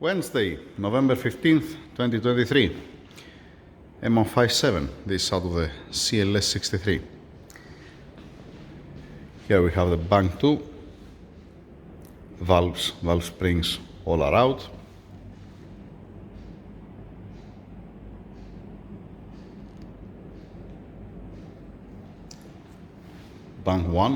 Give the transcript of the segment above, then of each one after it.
Wednesday, November 15th, 2023. M157, this out of the CLS 63. Here we have the bank 2, valve springs all are out. Bank 1,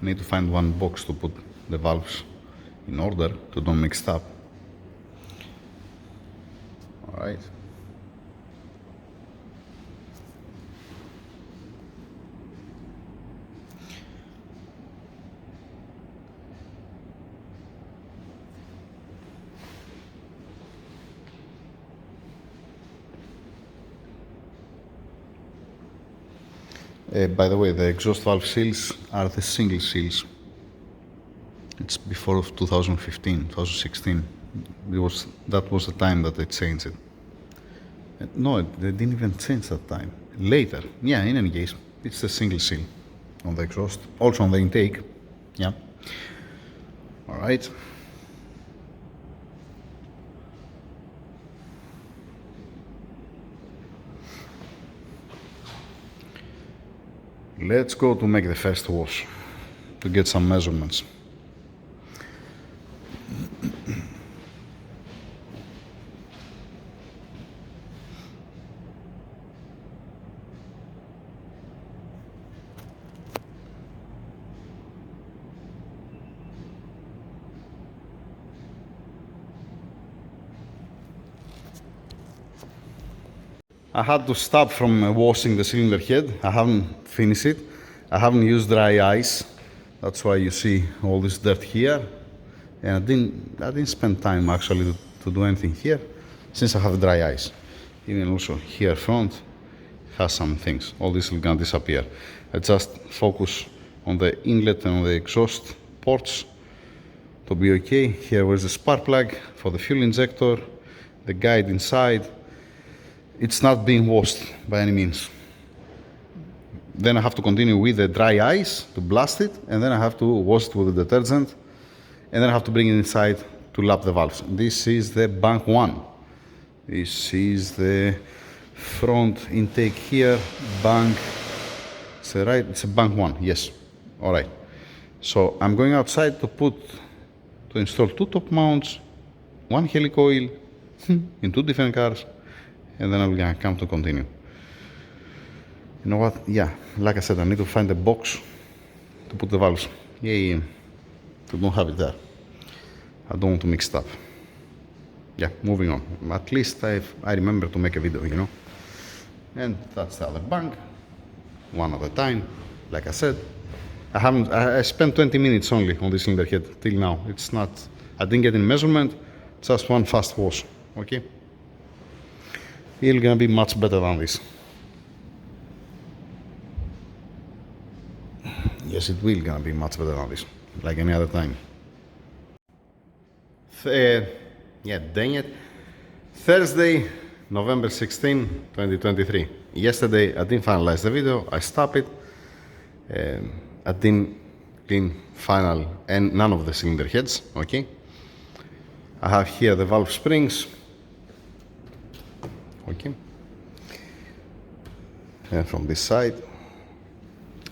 I need to find one box to put the valves in order to don't mix up. All right. By the way, the exhaust valve seals are the single seals. It's before 2015, 2016. That was the time that they changed it. No, they didn't even change that time. Later, yeah, in any case, it's the single seal on the exhaust. Also on the intake, yeah. All right. Let's go to make the first wash to get some measurements. I had to stop from washing the cylinder head. I haven't finished it. I haven't used dry ice. That's why you see all this dirt here. And I didn't spend time actually to do anything here since I have dry ice. Even also here front has some things. All this is gonna disappear. I just focus on the inlet and on the exhaust ports to be okay. Here was the spark plug for the fuel injector, the guide inside. It's not being washed by any means. Then I have to continue with the dry ice to blast it, and then I have to wash it with the detergent, and then I have to bring it inside to lap the valves. This is the bank 1. This is the front intake here, bank, is it right? It's a bank 1, yes. All right. So I'm going outside to install 2 top mounts, 1 helicoil in 2 different cars, and then I'm gonna come to continue. You know what? Yeah, like I said, I need to find a box to put the valves. Yay, to don't have it there. I don't want to mix it up. Yeah, moving on. At least I remember to make a video, you know. And that's the other bank, one at a time. Like I said, I spent 20 minutes only on this cylinder head till now. It's not, I didn't get any measurement, just one fast wash, okay? It's gonna be much better than this. Yes, it will gonna be much better than this, like any other time. Yeah, dang it. Thursday, November 16, 2023. Yesterday, I didn't finalize the video. I stopped it. I didn't clean final and none of the cylinder heads, okay? I have here the valve springs. Okay, and from this side,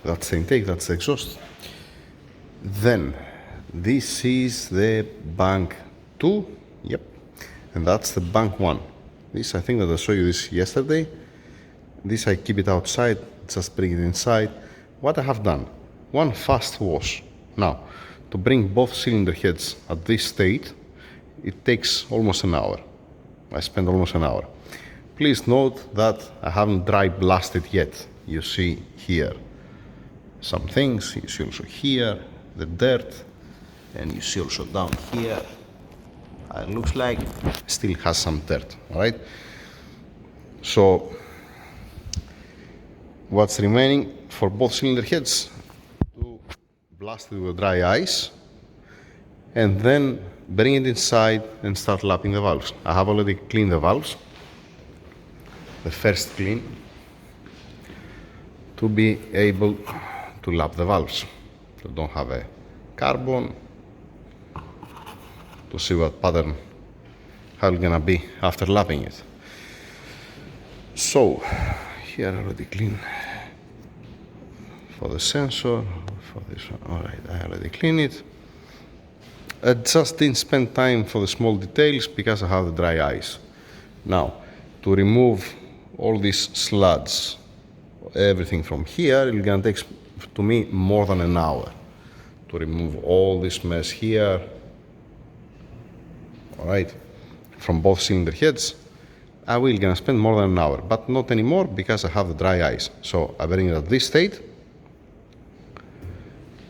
that's the intake, that's the exhaust. Then this is the bank 2, yep, and that's the bank 1. This, I think that I showed you this yesterday. This I keep it outside, just bring it inside. What I have done, one fast wash. Now, to bring both cylinder heads at this state, it takes almost an hour. I spent almost an hour. Please note that I haven't dry blasted yet. You see here some things, you see also here the dirt, and you see also down here. It looks like it still has some dirt, all right? So what's remaining for both cylinder heads, to blast it with dry ice and then bring it inside and start lapping the valves. I have already cleaned the valves. The first clean to be able to lap the valves. So don't have a carbon to see what pattern how it's gonna be after lapping it. So here already clean for the sensor, for this one. All right, I already cleaned it. I just didn't spend time for the small details because I have the dry ice. Now, to remove all these sludge, everything from here, it's gonna take to me more than an hour to remove all this mess here. All right, from both cylinder heads. I will gonna spend more than an hour, but not anymore because I have the dry ice. So I bring it at this state.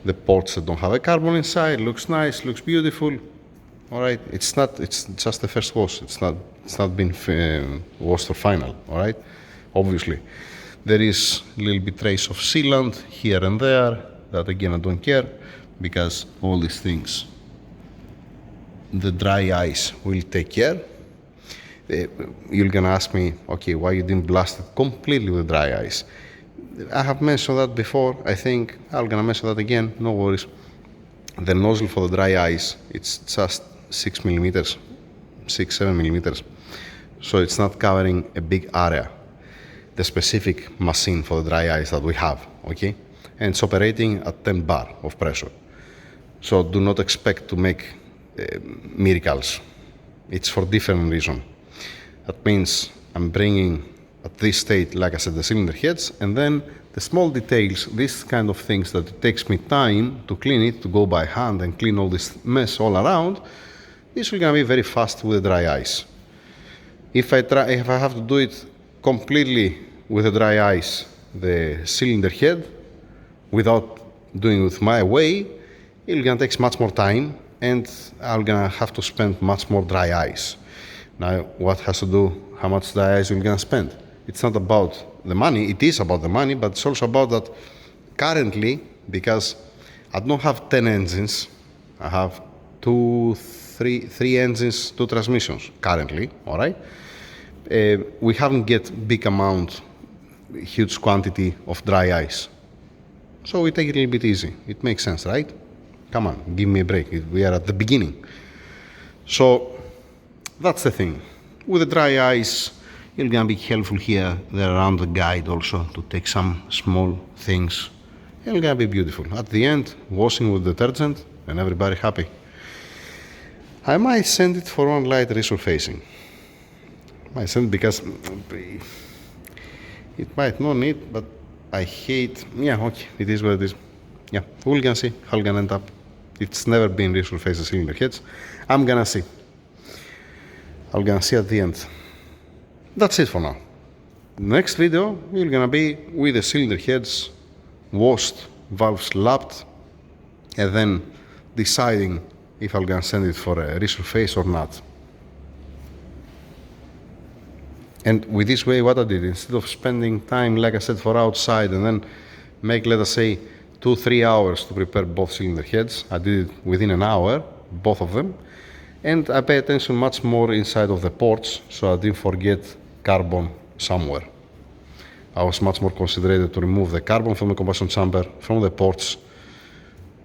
The ports that don't have a carbon inside, looks nice, looks beautiful. All right, it's just the first wash. It's not been washed or final. All right, obviously there is a little bit trace of sealant here and there. That again I don't care because all these things the dry ice will take care. You're gonna ask me, okay, why you didn't blast it completely with dry ice? I have mentioned that before. I think I'm gonna mention that again. No worries. The nozzle for the dry ice, it's just 6 millimeters, 7 millimeters. So it's not covering a big area. The specific machine for the dry ice that we have, okay? And it's operating at 10 bar of pressure. So do not expect to make miracles. It's for different reason. That means I'm bringing at this state, like I said, the cylinder heads, and then the small details, these kind of things that it takes me time to clean it, to go by hand and clean all this mess all around, this will gonna be very fast with the dry ice. If I have to do it completely with the dry ice, the cylinder head, without doing it with my way, it's gonna take much more time, and I'm gonna have to spend much more dry ice. Now, what has to do, how much dry ice you're gonna spend? It's not about the money, it is about the money, but it's also about that currently, because I don't have 10 engines, I have three engines, 2 transmissions currently, all right? We haven't get big amount, huge quantity of dry ice. So we take it a little bit easy. It makes sense, right? Come on, give me a break. We are at the beginning. So that's the thing. With the dry ice, you're gonna be helpful here, there around the guide also, to take some small things. It's gonna be beautiful. At the end, washing with detergent and everybody happy. I might send it for one light resurfacing. I might send it because it might not need, but I hate, yeah, okay, it is what it is. Yeah, we're gonna see how it's gonna end up. It's never been resurfaced the cylinder heads. I'm gonna see. I'm gonna see at the end. That's it for now. Next video, we're gonna be with the cylinder heads washed, valves lapped, and then deciding if I'm gonna send it for a resurface or not. And with this way, what I did, instead of spending time, like I said, for outside and then make, let us say, 2-3 hours to prepare both cylinder heads, I did it within an hour, both of them. And I pay attention much more inside of the ports, so I didn't forget carbon somewhere. I was much more considerate to remove the carbon from the combustion chamber, from the ports,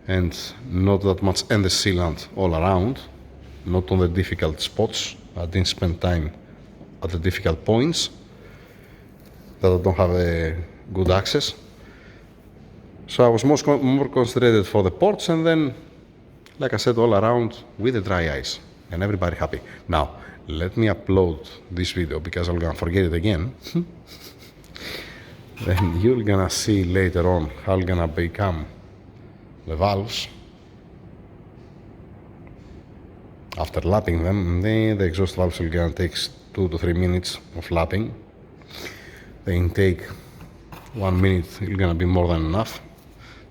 and not that much and the sealant all around, not on the difficult spots. I didn't spend time at the difficult points that I don't have a good access. So I was more concentrated for the ports, and then, like I said, all around with the dry ice, and everybody happy. Now, let me upload this video because I'm gonna forget it again. Then you're gonna see later on how it's gonna become the valves after lapping them. The exhaust valves will gonna take 2 to 3 minutes of lapping. The intake 1 minute is gonna be more than enough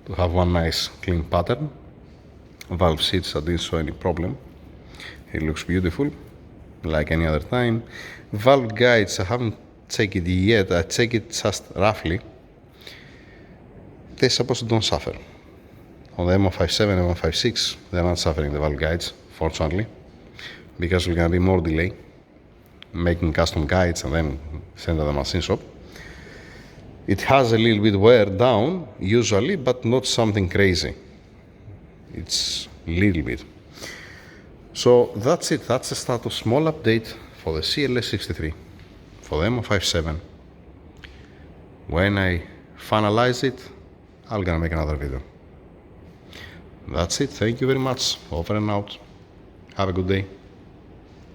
to have one nice clean pattern. Valve seats, I didn't show any problem. It looks beautiful, like any other time. Valve guides, I haven't checked it yet. I checked it just roughly. They're supposed to don't suffer. On the M157 and M156, they're not suffering the valve guides, fortunately, because we're gonna be more delay making custom guides and then send to the machine shop. It has a little bit wear down usually, but not something crazy. It's a little bit. So that's it. That's the status. Small update for the CLS 63 for the MO57. When I finalize it, I'm gonna make another video. That's it. Thank you very much. Over and out. Have a good day.